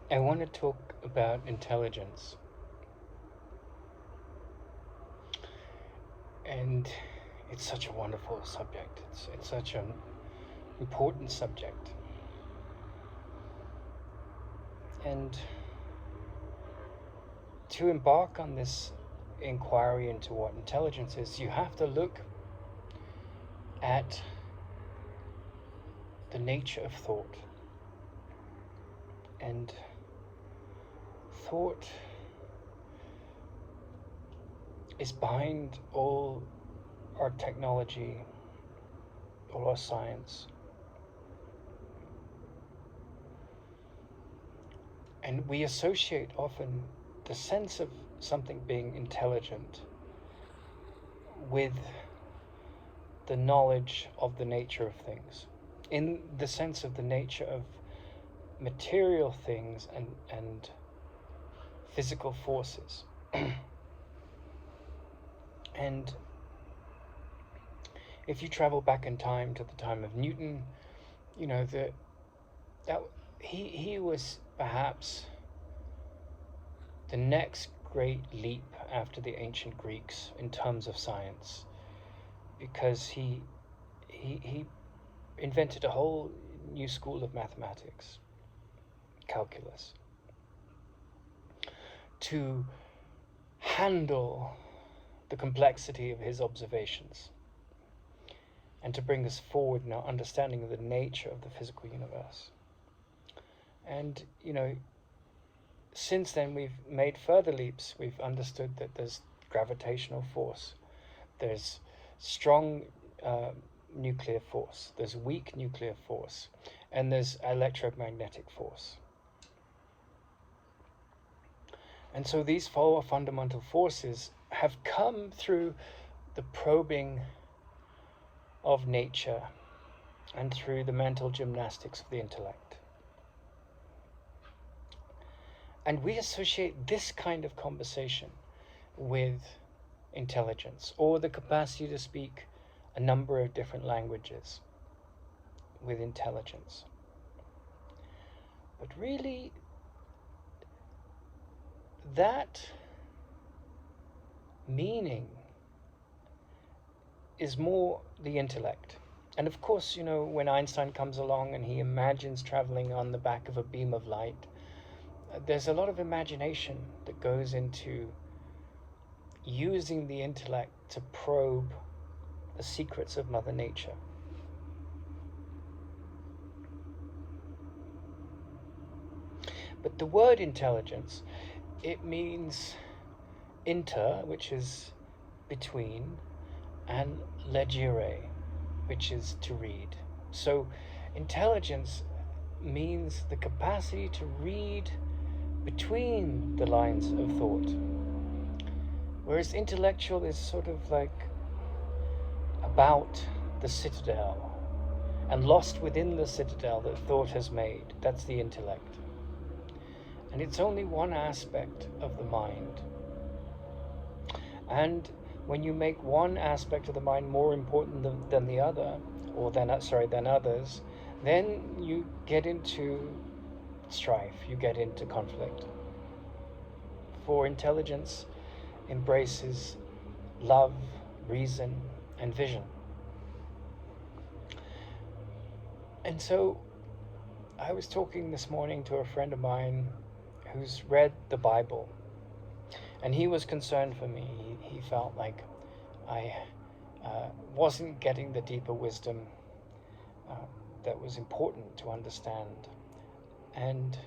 I want to talk about intelligence. And it's such a wonderful subject. It's such an important subject. And to embark on this inquiry into what intelligence is, you have to look at the nature of thought. And thought is behind all our technology, all our science. And we associate often the sense of something being intelligent with the knowledge of the nature of things, in the sense of the nature of material things and physical forces. And if you travel back in time to the time of Newton, you know that he was perhaps the next great leap after the ancient Greeks in terms of science, because he invented a whole new school of mathematics, calculus, to handle the complexity of his observations and to bring us forward in our understanding of the nature of the physical universe. And, since then we've made further leaps. We've understood that there's gravitational force, there's strong nuclear force, there's weak nuclear force, and there's electromagnetic force. And so these four fundamental forces have come through the probing of nature and through the mental gymnastics of the intellect. And we associate this kind of conversation with intelligence, or the capacity to speak a number of different languages with intelligence. But really, that meaning is more the intellect. And of course, when Einstein comes along and he imagines traveling on the back of a beam of light, there's a lot of imagination that goes into using the intellect to probe the secrets of Mother Nature. But the word intelligence, it means inter, which is between, and legere, which is to read. So intelligence means the capacity to read between the lines of thought, whereas intellectual is sort of like about the citadel and lost within the citadel that thought has made. That's the intellect. And it's only one aspect of the mind. And when you make one aspect of the mind more important than the other, or than others, then you get into strife, you get into conflict. For intelligence embraces love, reason, and vision. And so I was talking this morning to a friend of mine who's read the Bible, and he was concerned for me. He felt like I wasn't getting the deeper wisdom that was important to understand. And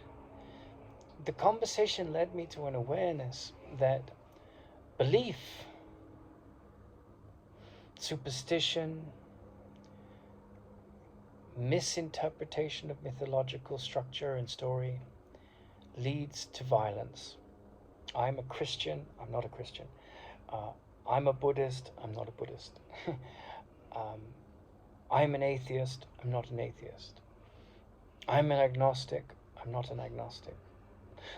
the conversation led me to an awareness that belief, superstition, misinterpretation of mythological structure and story leads to violence. I'm a Christian, I'm not a Christian. I'm a Buddhist, I'm not a Buddhist. I'm an atheist, I'm not an atheist. I'm an agnostic, I'm not an agnostic.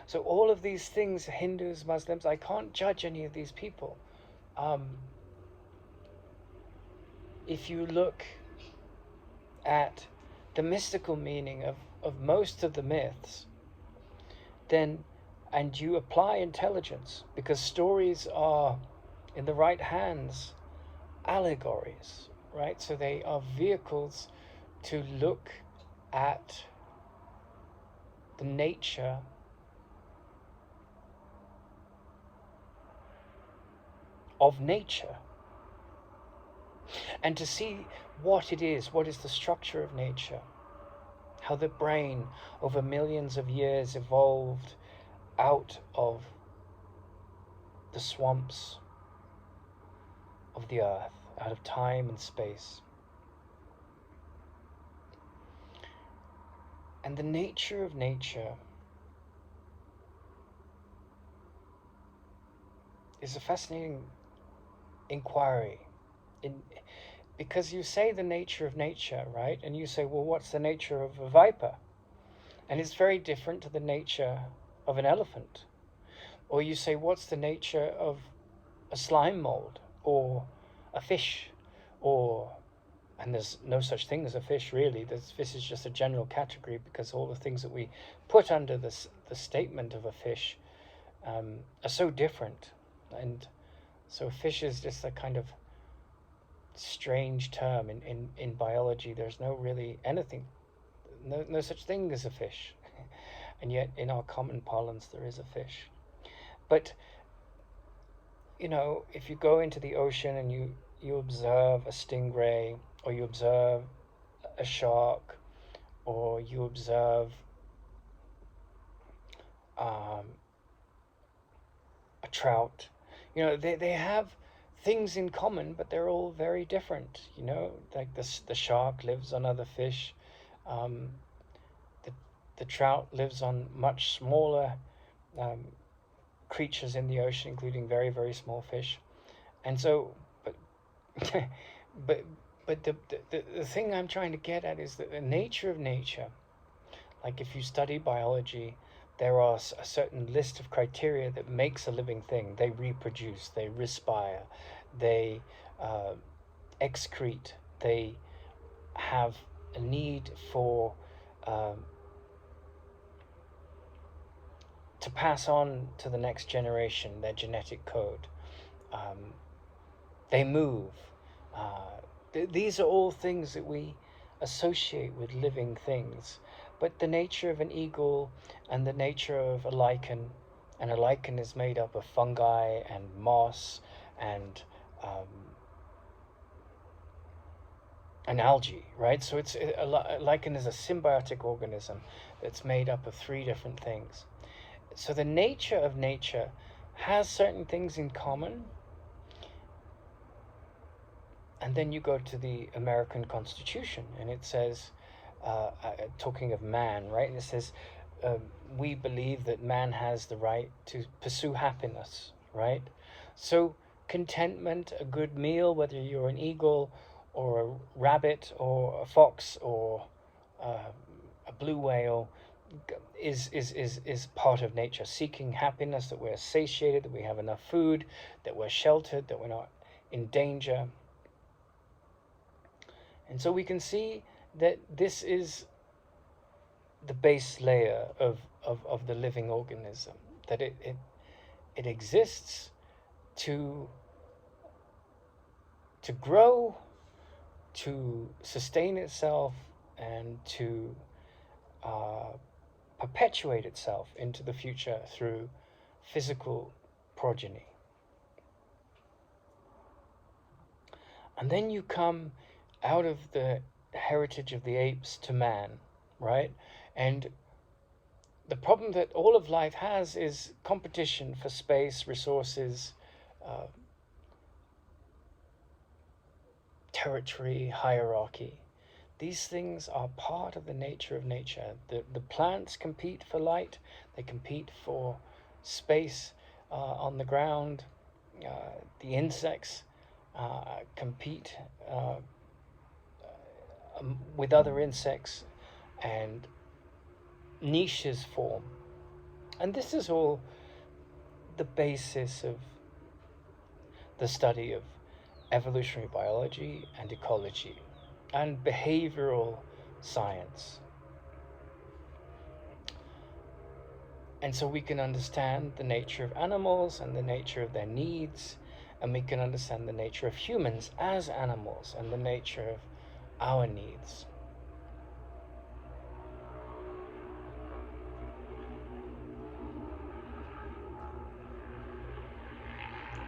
So all of these things, Hindus, Muslims, I can't judge any of these people. If you look at the mystical meaning of most of the myths, then, and you apply intelligence, because stories are, in the right hands, allegories, right? So they are vehicles to look at the nature of nature, and to see what is the structure of nature, how the brain over millions of years evolved out of the swamps of the earth, out of time and space. And the nature of nature is a fascinating inquiry, because you say the nature of nature, right? And you say, well, what's the nature of a viper? And it's very different to the nature of an elephant. Or you say, what's the nature of a slime mold or a fish? And there's no such thing as a fish, really. Fish is just a general category, because all the things that we put under the statement of a fish are so different. And so fish is just a kind of strange term in biology. There's no really anything, no such thing as a fish. And yet in our common parlance there is a fish. But if you go into the ocean and you observe a stingray, or you observe a shark, or you observe a trout, they have things in common, but they're all very different. Like the shark lives on other fish, the trout lives on much smaller creatures in the ocean, including very, very small fish. And so, but but the thing I'm trying to get at is that the nature of nature, like if you study biology, there are a certain list of criteria that makes a living thing. They reproduce, they respire, they excrete, they have a need for to pass on to the next generation their genetic code. They move. These are all things that we associate with living things. But the nature of an eagle and the nature of a lichen, and a lichen is made up of fungi and moss and algae, right? So a lichen is a symbiotic organism that's made up of 3 different things. So the nature of nature has certain things in common. And then you go to the American Constitution, and it says, talking of man, right? And it says, we believe that man has the right to pursue happiness, right? So contentment, a good meal, whether you're an eagle or a rabbit or a fox or a blue whale, is part of nature. Seeking happiness, that we're satiated, that we have enough food, that we're sheltered, that we're not in danger. And so we can see that this is the base layer of the living organism, that it exists to grow, to sustain itself, and to perpetuate itself into the future through physical progeny. And then you come out of the heritage of the apes to man, right? And the problem that all of life has is competition for space, resources, territory, hierarchy. These things are part of the nature of nature. The plants compete for light, they compete for space on the ground. The insects compete with other insects, and niches form. And this is all the basis of the study of evolutionary biology and ecology and behavioral science. And so we can understand the nature of animals and the nature of their needs, and we can understand the nature of humans as animals and the nature of our needs.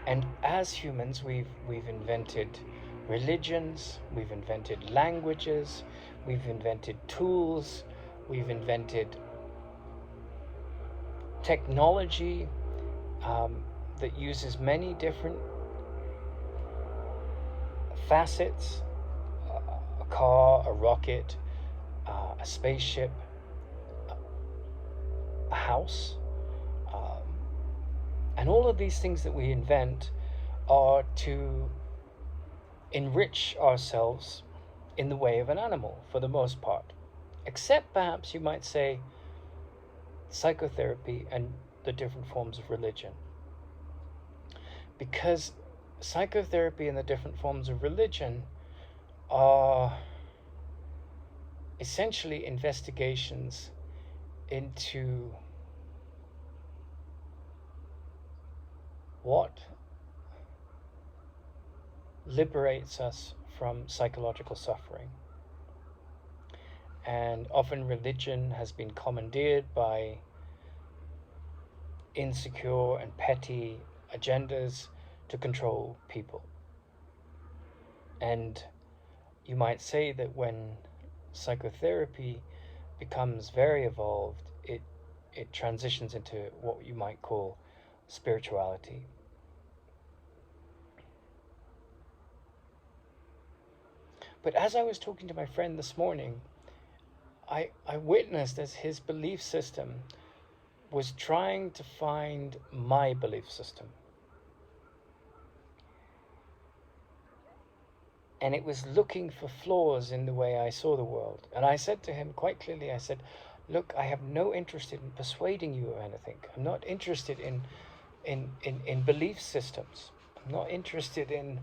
And as humans, we've invented religions, we've invented languages, we've invented tools, we've invented technology that uses many different facets: a car, a rocket, a spaceship, a house. And all of these things that we invent are to enrich ourselves in the way of an animal, for the most part. Except perhaps you might say psychotherapy and the different forms of religion. Because psychotherapy and the different forms of religion are essentially investigations into what liberates us from psychological suffering. And often religion has been commandeered by insecure and petty agendas to control people. And you might say that when psychotherapy becomes very evolved, it transitions into what you might call spirituality. But as I was talking to my friend this morning, I witnessed as his belief system was trying to find my belief system. And it was looking for flaws in the way I saw the world. And I said to him quite clearly, I said, look, I have no interest in persuading you of anything. I'm not interested in belief systems. I'm not interested in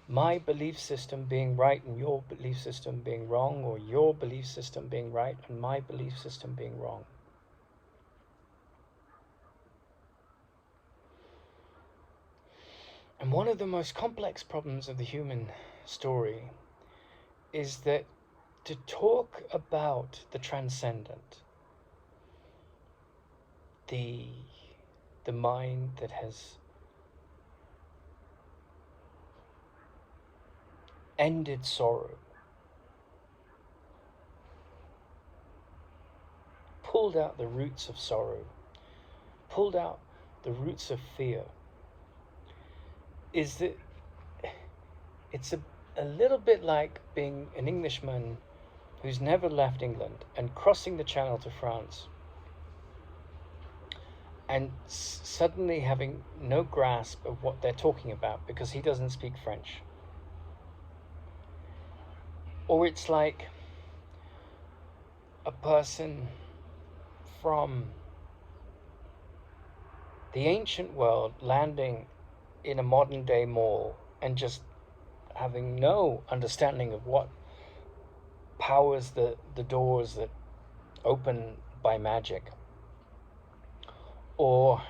my belief system being right and your belief system being wrong, or your belief system being right and my belief system being wrong. And one of the most complex problems of the human story is that to talk about the transcendent, the mind that has ended sorrow, pulled out the roots of sorrow, pulled out the roots of fear, is that it's a little bit like being an Englishman who's never left England and crossing the Channel to France and suddenly having no grasp of what they're talking about because he doesn't speak French. Or it's like a person from the ancient world landing in a modern day mall and just having no understanding of what powers the doors that open by magic, or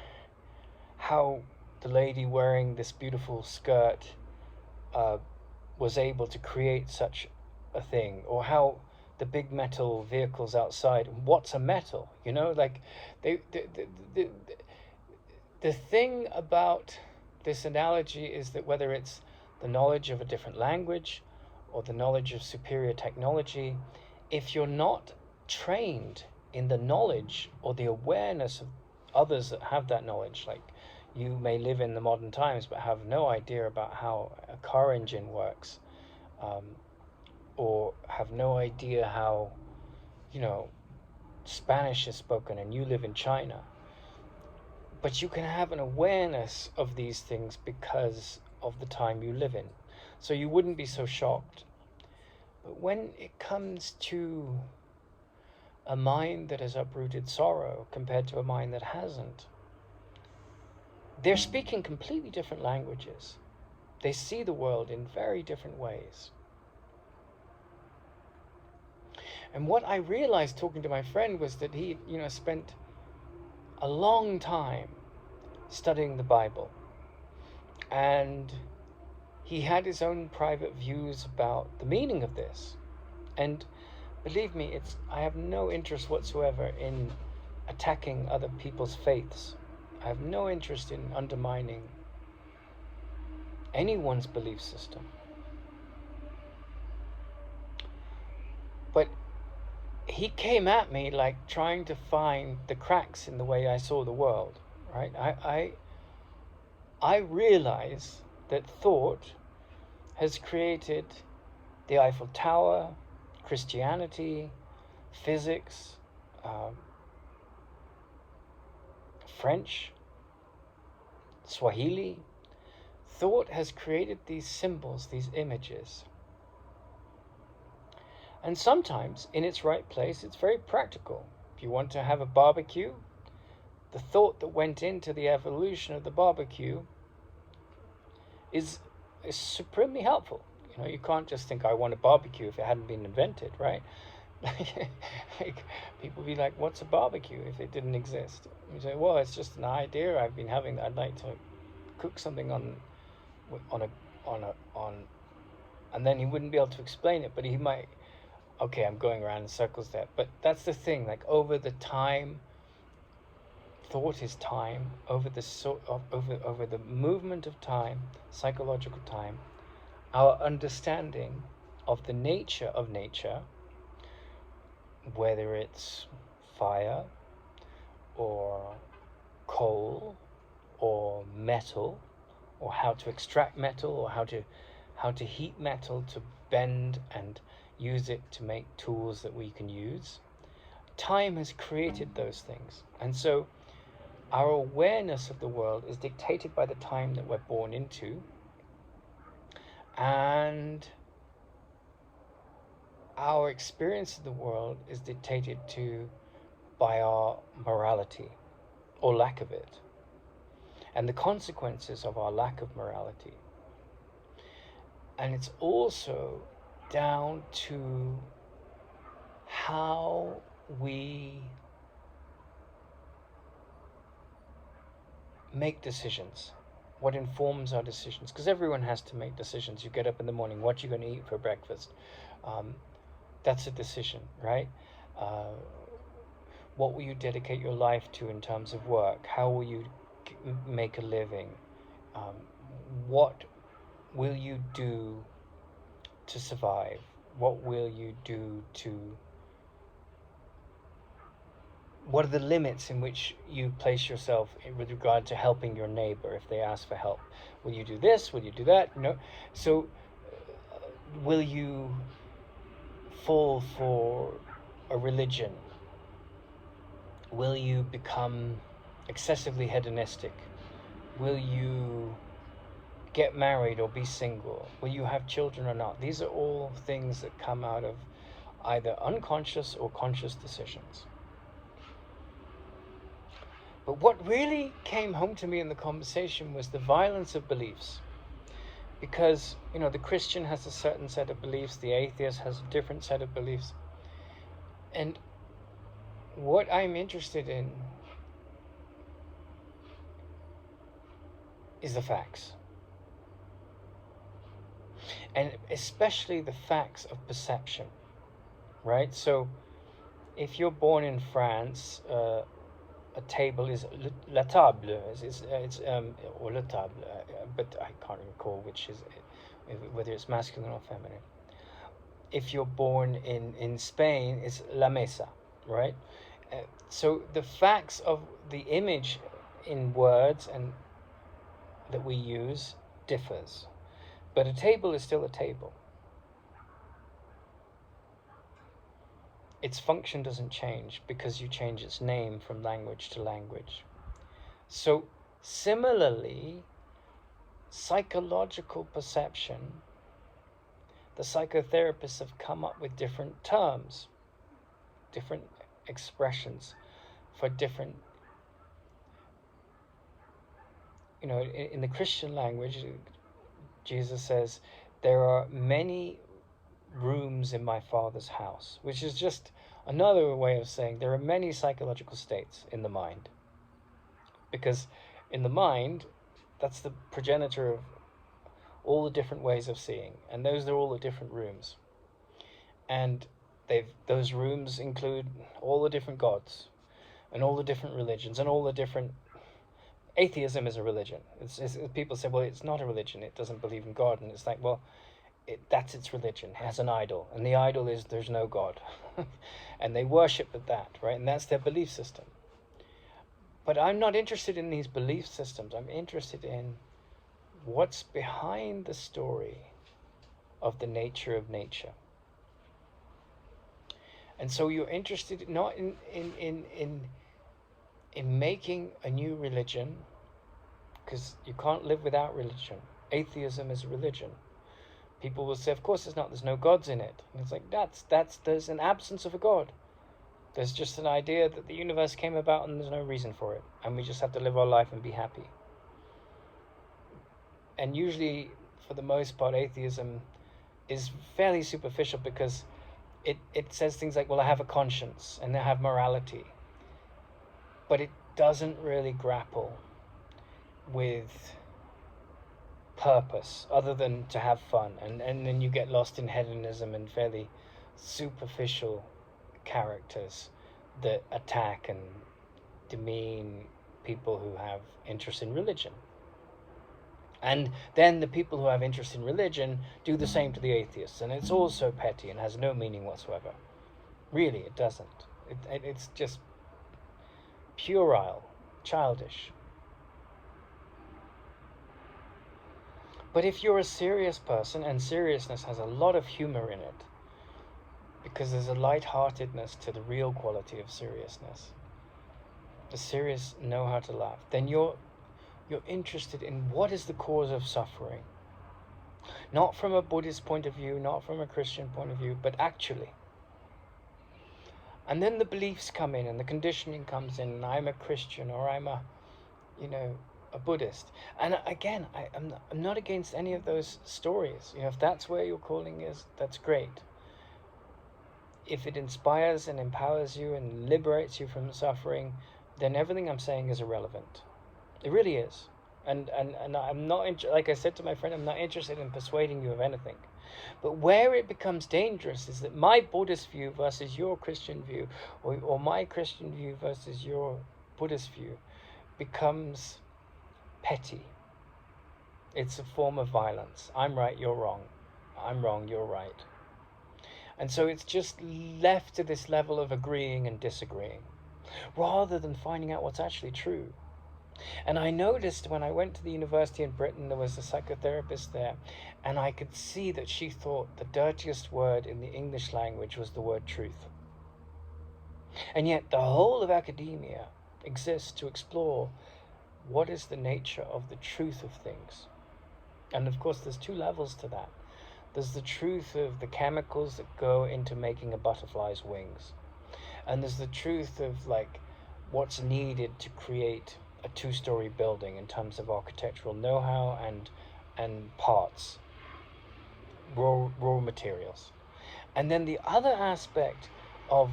how the lady wearing this beautiful skirt was able to create such a thing, or how the big metal vehicles outside, what's a metal, like the thing about this analogy is that whether it's the knowledge of a different language or the knowledge of superior technology, if you're not trained in the knowledge or the awareness of others that have that knowledge, like you may live in the modern times but have no idea about how a car engine works, or have no idea how Spanish is spoken and you live in China, but you can have an awareness of these things because of the time you live in, so you wouldn't be so shocked. But when it comes to a mind that has uprooted sorrow compared to a mind that hasn't, they're speaking completely different languages. They see the world in very different ways. And what I realized talking to my friend was that he, spent a long time studying the Bible, and he had his own private views about the meaning of this. And believe me, I have no interest whatsoever in attacking other people's faiths. I have no interest in undermining anyone's belief system. But he came at me like trying to find the cracks in the way I saw the world, right? I realize that thought has created the Eiffel Tower, Christianity, physics, French, Swahili. Thought has created these symbols, these images. And sometimes, in its right place, it's very practical. If you want to have a barbecue, the thought that went into the evolution of the barbecue is supremely helpful. You know, you can't just think, I want a barbecue if it hadn't been invented, right? Like, people be like, what's a barbecue if it didn't exist? You say, well, it's just an idea I've been having. I'd like to cook something on, and then he wouldn't be able to explain it, but he might. Okay, I'm going around in circles there, but that's the thing. Like, over the time, thought is time. Over the movement of time, psychological time, our understanding of the nature of nature, whether it's fire or coal or metal, or how to extract metal, or how to heat metal to bend and use it to make tools that we can use. Time has created those things, and so our awareness of the world is dictated by the time that we're born into, and our experience of the world is dictated by our morality or lack of it, and the consequences of our lack of morality. And it's also down to how we make decisions, what informs our decisions, because everyone has to make decisions. You get up in the morning, what you're going to eat for breakfast, that's a decision, right? What will you dedicate your life to in terms of work? How will you make a living? What will you do to survive? What will you do what are the limits in which you place yourself with regard to helping your neighbor if they ask for help? Will you do this? Will you do that? No. So will you fall for a religion? Will you become excessively hedonistic? Will you get married or be single? Will you have children or not? These are all things that come out of either unconscious or conscious decisions. But what really came home to me in the conversation was the violence of beliefs. Because, you know, the Christian has a certain set of beliefs, the atheist has a different set of beliefs. And what I'm interested in is the facts. And especially the facts of perception, right? So if you're born in France, a table is la table, or la table, but I can't recall which is, whether it's masculine or feminine. If you're born in Spain, it's la mesa, right? So the facts of the image in words and that we use differs, but a table is still a table. Its function doesn't change because you change its name from language to language. So similarly, psychological perception, the psychotherapists have come up with different terms, different expressions for different, you know, in the Christian language, Jesus says, there are many rooms in my Father's house, which is just another way of saying there are many psychological states in the mind. because in the mind, that's the progenitor of all the different ways of seeing, and those are all the different rooms. And those rooms include all the different gods and all the different religions and all the different. Atheism is a religion. People say, well, it's not a religion, it doesn't believe in God. And it's like, well, that's its religion. It has an idol, and the idol is there's no God. And they worship at that, right? And that's their belief system. But I'm not interested in these belief systems. I'm interested in what's behind the story of the nature of nature. And so you're interested not in making a new religion, because you can't live without religion. Atheism is a religion. People will say, of course it's not, there's no gods in it. And it's like, there's an absence of a god. There's just an idea that the universe came about and there's no reason for it. And we just have to live our life and be happy. And usually, for the most part, atheism is fairly superficial, because it says things like, well, I have a conscience and I have morality. But it doesn't really grapple with purpose other than to have fun. And then you get lost in hedonism and fairly superficial characters that attack and demean people who have interest in religion. And then the people who have interest in religion do the same to the atheists, and it's all so petty and has no meaning whatsoever. Really, it doesn't. It's just puerile, childish. But if you're a serious person, and seriousness has a lot of humor in it, because there's a lightheartedness to the real quality of seriousness. The serious know how to laugh. Then you're interested in what is the cause of suffering. Not from a Buddhist point of view, not from a Christian point of view, but actually. And then the beliefs come in and the conditioning comes in, and I'm a Christian or I'm a Buddhist. And again, I'm not against any of those stories. If that's where your calling is, that's great. If it inspires and empowers you and liberates you from suffering, then everything I'm saying is irrelevant. It really is. And I'm not, like I said to my friend, I'm not interested in persuading you of anything. But where it becomes dangerous is that my Buddhist view versus your Christian view, or my Christian view versus your Buddhist view, becomes petty. It's a form of violence. I'm right, you're wrong. I'm wrong, you're right. And so it's just left to this level of agreeing and disagreeing, rather than finding out what's actually true. And I noticed when I went to the university in Britain, there was a psychotherapist there, and I could see that she thought the dirtiest word in the English language was the word truth. And yet the whole of academia exists to explore what is the nature of the truth of things. And of course, there's two levels to that. There's the truth of the chemicals that go into making a butterfly's wings. And there's the truth of what's needed to create a 2-story building in terms of architectural know-how and parts, raw materials. And then the other aspect of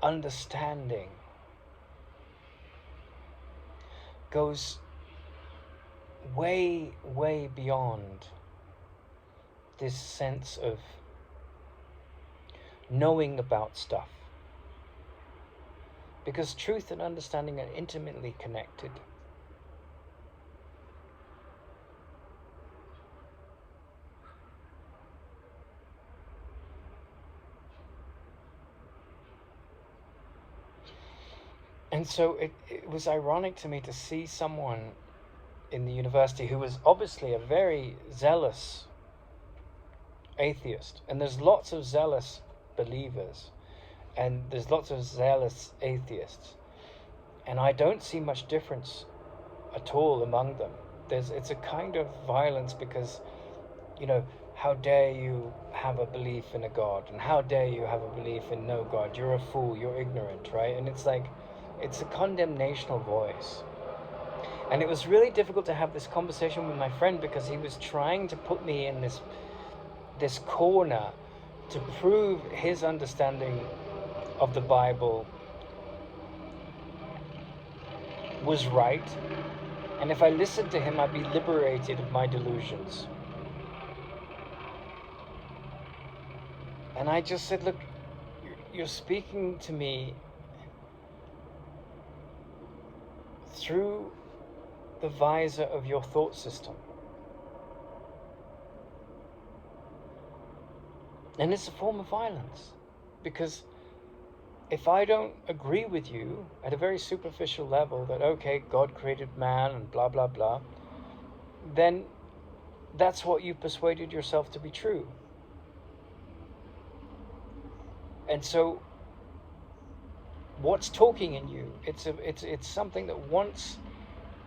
understanding goes way, way beyond this sense of knowing about stuff. Because truth and understanding are intimately connected. And so it was ironic to me to see someone in the university who was obviously a very zealous atheist. And there's lots of zealous believers, and there's lots of zealous atheists. And I don't see much difference at all among them. It's a kind of violence because, how dare you have a belief in a God, and how dare you have a belief in no God? You're a fool, you're ignorant, right? And it's like, it's a condemnational voice. And it was really difficult to have this conversation with my friend because he was trying to put me in this corner to prove his understanding of the Bible was right, and if I listened to him, I'd be liberated of my delusions. And I just said, look, you're speaking to me through the visor of your thought system. And it's a form of violence, because if I don't agree with you at a very superficial level that, okay, God created man and blah, blah, blah, then that's what you persuaded yourself to be true. And so what's talking in you? It's something that wants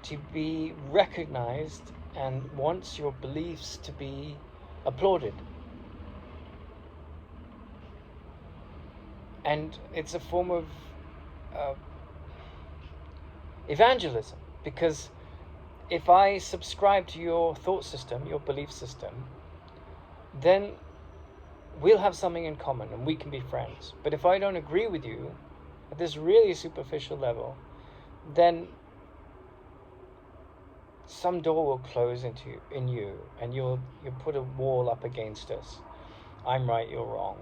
to be recognized and wants your beliefs to be applauded. And it's a form of evangelism, because if I subscribe to your thought system, your belief system, then we'll have something in common and we can be friends. But if I don't agree with you at this really superficial level, then some door will close in you, and you'll put a wall up against us. I'm right, you're wrong.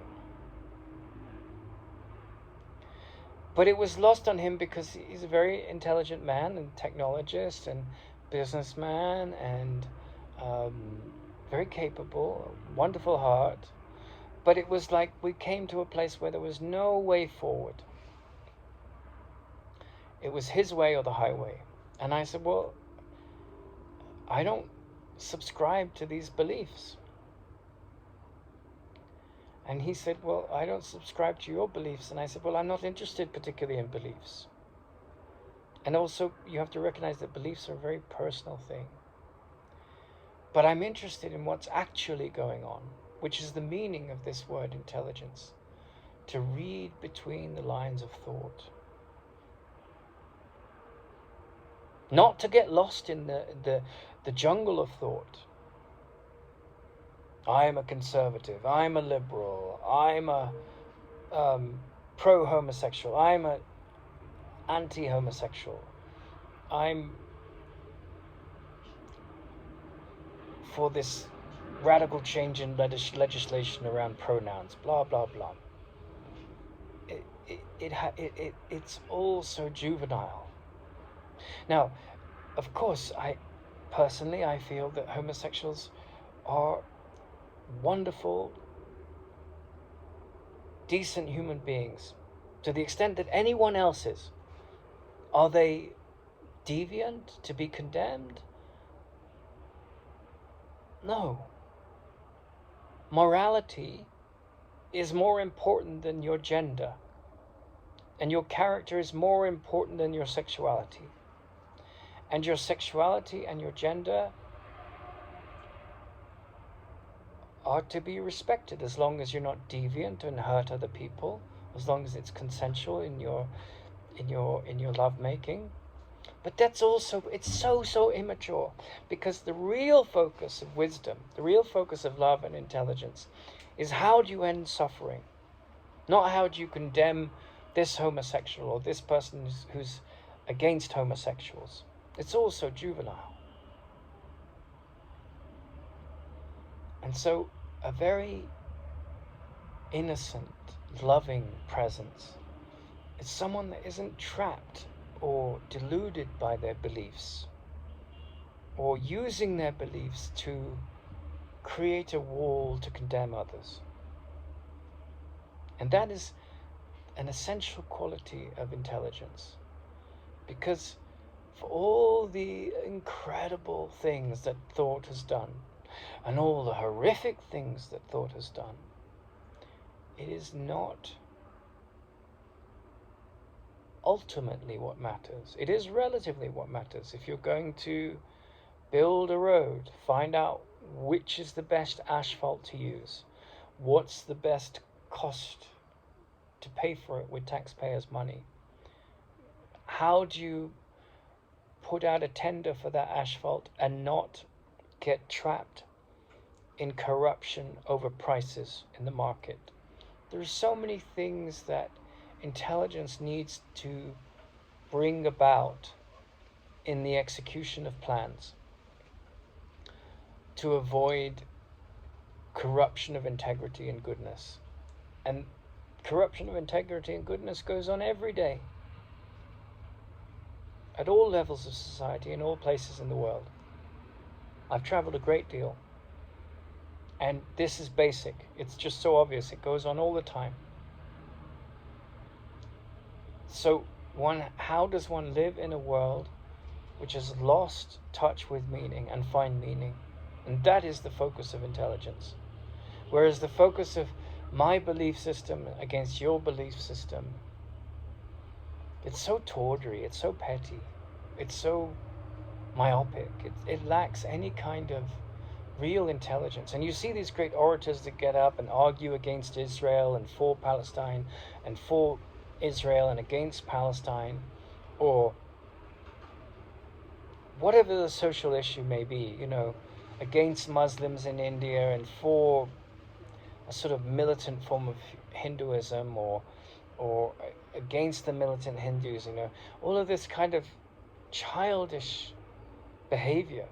But it was lost on him because he's a very intelligent man and technologist and businessman and very capable, wonderful heart. But it was like we came to a place where there was no way forward. It was his way or the highway. And I said, well, I don't subscribe to these beliefs. And he said, well, I don't subscribe to your beliefs. And I said, well, I'm not interested particularly in beliefs. And also, you have to recognize that beliefs are a very personal thing. But I'm interested in what's actually going on, which is the meaning of this word intelligence. To read between the lines of thought. Not to get lost in the jungle of thought. I'm a conservative, I'm a liberal, I'm a pro-homosexual, I'm a anti-homosexual, I'm for this radical change in legislation around pronouns, blah, blah, blah. It's all so juvenile. Now, of course, I feel that homosexuals are wonderful, decent human beings to the extent that anyone else is. Are they deviant to be condemned? No. Morality is more important than your gender, and your character is more important than your sexuality. And your sexuality and your gender are to be respected as long as you're not deviant and hurt other people, as long as it's consensual in your lovemaking. But that's also, it's so immature, because the real focus of wisdom, the real focus of love and intelligence is how do you end suffering, not how do you condemn this homosexual or this person who's against homosexuals. It's all so juvenile. And so a very innocent, loving presence is someone that isn't trapped or deluded by their beliefs, or using their beliefs to create a wall to condemn others. And that is an essential quality of intelligence, because for all the incredible things that thought has done, and all the horrific things that thought has done, it is not ultimately what matters. It is relatively what matters. If you're going to build a road, find out which is the best asphalt to use, what's the best cost to pay for it with taxpayers' money. How do you put out a tender for that asphalt and not get trapped in corruption over prices in the market? There's so many things that intelligence needs to bring about in the execution of plans to avoid corruption of integrity and goodness. And corruption of integrity and goodness goes on every day, at all levels of society, in all places in the world. I've traveled a great deal, and this is basic. It's just so obvious. It goes on all the time. So how does one live in a world which has lost touch with meaning and find meaning? And that is the focus of intelligence. Whereas the focus of my belief system against your belief system, it's so tawdry, it's so petty, it's so myopic. It lacks any kind of real intelligence. And you see these great orators that get up and argue against Israel and for Palestine and for Israel and against Palestine, or whatever the social issue may be, against Muslims in India and for a sort of militant form of Hinduism, or against the militant Hindus, all of this kind of childish behavior.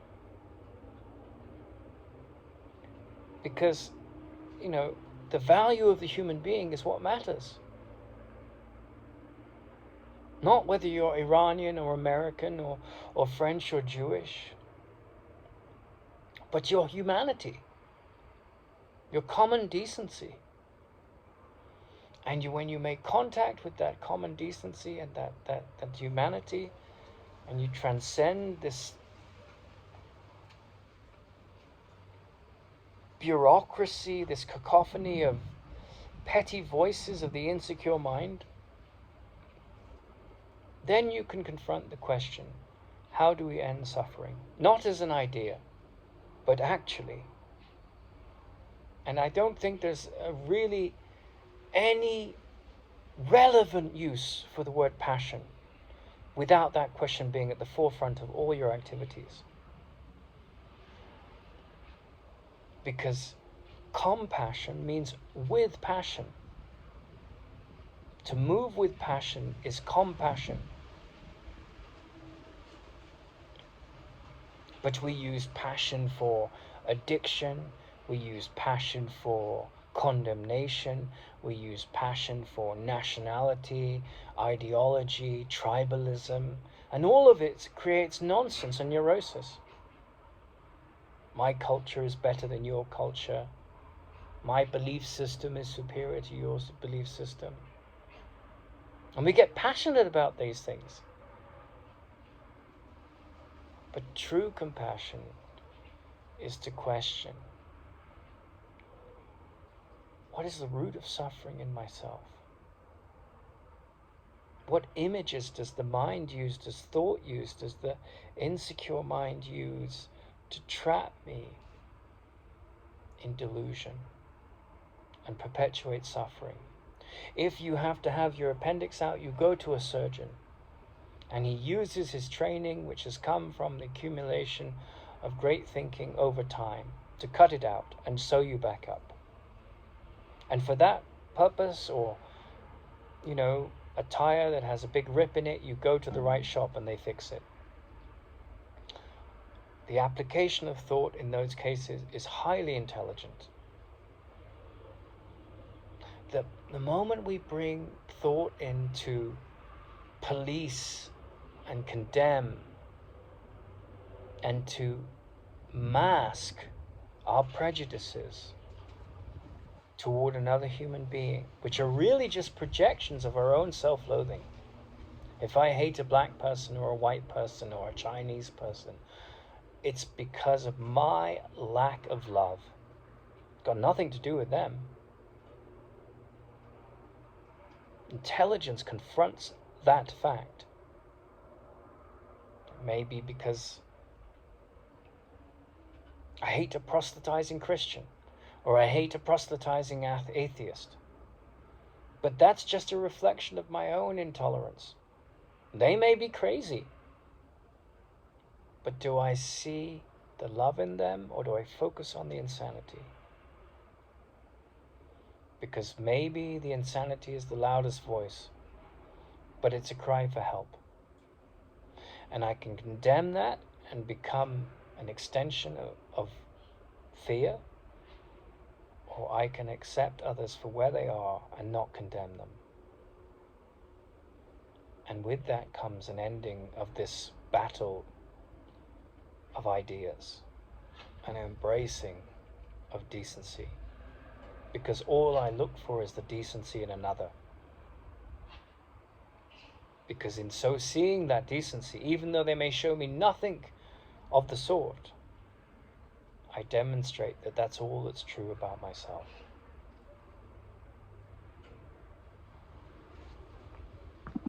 Because, the value of the human being is what matters. Not whether you're Iranian or American or French or Jewish, but your humanity, your common decency. And when you make contact with that common decency and that humanity, and you transcend this bureaucracy, this cacophony of petty voices of the insecure mind, then you can confront the question, how do we end suffering? Not as an idea, but actually. And I don't think there's really any relevant use for the word passion without that question being at the forefront of all your activities. Because compassion means with passion. To move with passion is compassion. But we use passion for addiction, we use passion for condemnation, we use passion for nationality, ideology, tribalism, and all of it creates nonsense and neurosis. My culture is better than your culture. My belief system is superior to your belief system. And we get passionate about these things. But true compassion is to question, what is the root of suffering in myself? What images does the mind use, does thought use, does the insecure mind use to trap me in delusion and perpetuate suffering? If you have to have your appendix out, you go to a surgeon, and he uses his training, which has come from the accumulation of great thinking over time, to cut it out and sew you back up. And for that purpose, or a tire that has a big rip in it, you go to the right shop and they fix it. The application of thought in those cases is highly intelligent. The moment we bring thought into police and condemn and to mask our prejudices toward another human being, which are really just projections of our own self-loathing. If I hate a black person or a white person or a Chinese person, it's because of my lack of love. It's got nothing to do with them. Intelligence confronts that fact. Maybe because I hate a proselytizing Christian, or I hate a proselytizing atheist. But that's just a reflection of my own intolerance. They may be crazy, but do I see the love in them, or do I focus on the insanity? Because maybe the insanity is the loudest voice, but it's a cry for help. And I can condemn that and become an extension of fear, or I can accept others for where they are and not condemn them. And with that comes an ending of this battle of ideas, an embracing of decency, because all I look for is the decency in another. Because in so seeing that decency, even though they may show me nothing of the sort, I demonstrate that that's all that's true about myself.